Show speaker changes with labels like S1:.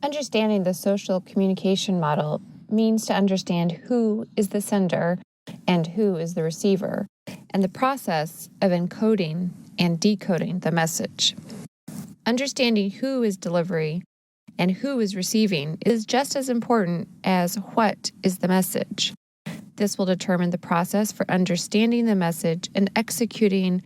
S1: Understanding the social communication model means to understand who is the sender and who is the receiver, and the process of encoding and decoding the message. Understanding who is delivery and who is receiving is just as important as what is the message. This will determine the process for understanding the message and executing